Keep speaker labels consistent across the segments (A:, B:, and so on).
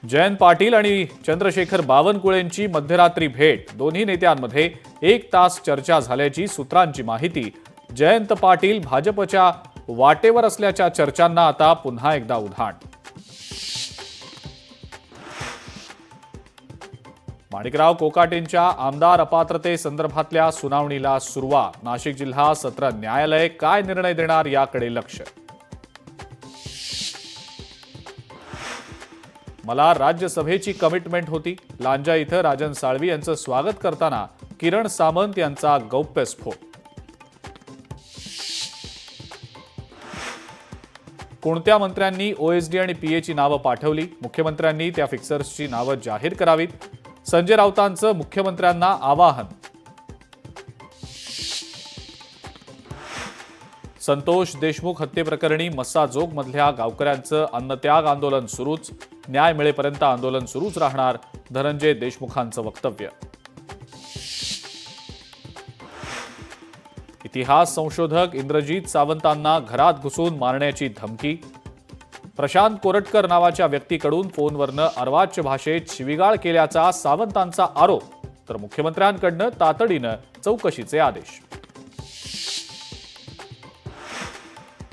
A: जयंत पाटील आणि चंद्रशेखर बावनकुळेंची मध्यरात्री भेट। दोन्ही नेत्यांमध्ये 1 तास चर्चा झाल्याची सूत्रांची माहिती। जयंत पाटील भाजपच्या वाटेवर असल्याच्या चर्चांना आता पुन्हा एकदा उधाण। माणिकराव कोकाटेंच्या आमदार अपात्रते संदर्भातल्या सुनावणीला सुरुवात। नाशिक जिल्हा सत्र न्यायालय काय निर्णय देणार याकडे लक्ष। मला राज्यसभेची कमिटमेंट होती। लांजा इथं राजन साळवी यांचं स्वागत करताना किरण सामंत यांचा गौप्यस्फोट। कोणत्या मंत्र्यांनी ओएसडी आणि पीएची नावं पाठवली? मुख्यमंत्र्यांनी त्या फिक्सर्सची नावं जाहीर करावीत। संजय राऊतांचं मुख्यमंत्र्यांना आवाहन। संतोष देशमुख हत्येप्रकरणी मस्साजोगमधल्या गावकऱ्यांचं अन्नत्याग आंदोलन सुरूच। न्याय मिळेपर्यंत आंदोलन सुरूच राहणार, धनंजय देशमुखांचं वक्तव्य। इतिहास संशोधक इंद्रजीत सावंतांना घरात घुसून मारण्याची धमकी। प्रशांत कोरटकर नावाच्या व्यक्तीकडून फोनवरनं अर्वाच्य भाषेत शिवीगाळ केल्याचा सावंतांचा आरोप, तर मुख्यमंत्र्यांकडनं तातडीनं चौकशीचे आदेश।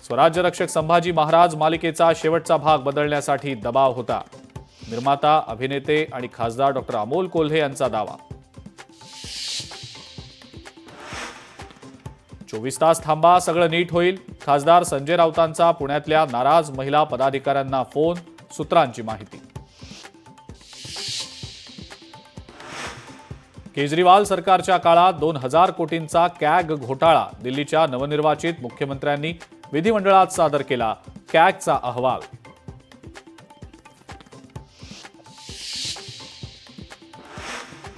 A: स्वराज्य रक्षक संभाजी महाराज मालिकेचा शेवटचा भाग बदलण्यासाठी दबाव होता। निर्माता, अभिनेते आणि खासदार डॉक्टर अमोल कोल्हे यांचा दावा। 24 तास थांबा, सगळं नीट होईल। खासदार संजय राऊतांचा पुण्यातल्या नाराज महिला पदाधिकाऱ्यांना फोन, सूत्रांची माहिती। केजरीवाल सरकारच्या काळात 2000 कोटींचा कॅग घोटाळा। दिल्लीच्या नवनिर्वाचित मुख्यमंत्र्यांनी विधिमंडळात सादर केला कॅगचा अहवाल।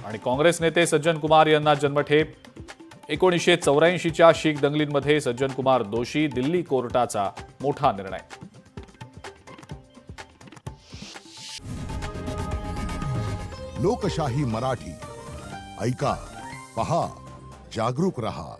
A: आणि काँग्रेस नेते सज्जन कुमार यांना जन्मठेप। 1984च्या शीख दंगलींमध्ये सज्जन कुमार दोषी। दिल्ली कोर्टाचा मोठा निर्णय।
B: लोकशाही मराठी ऐका, पहा, जागरूक रहा।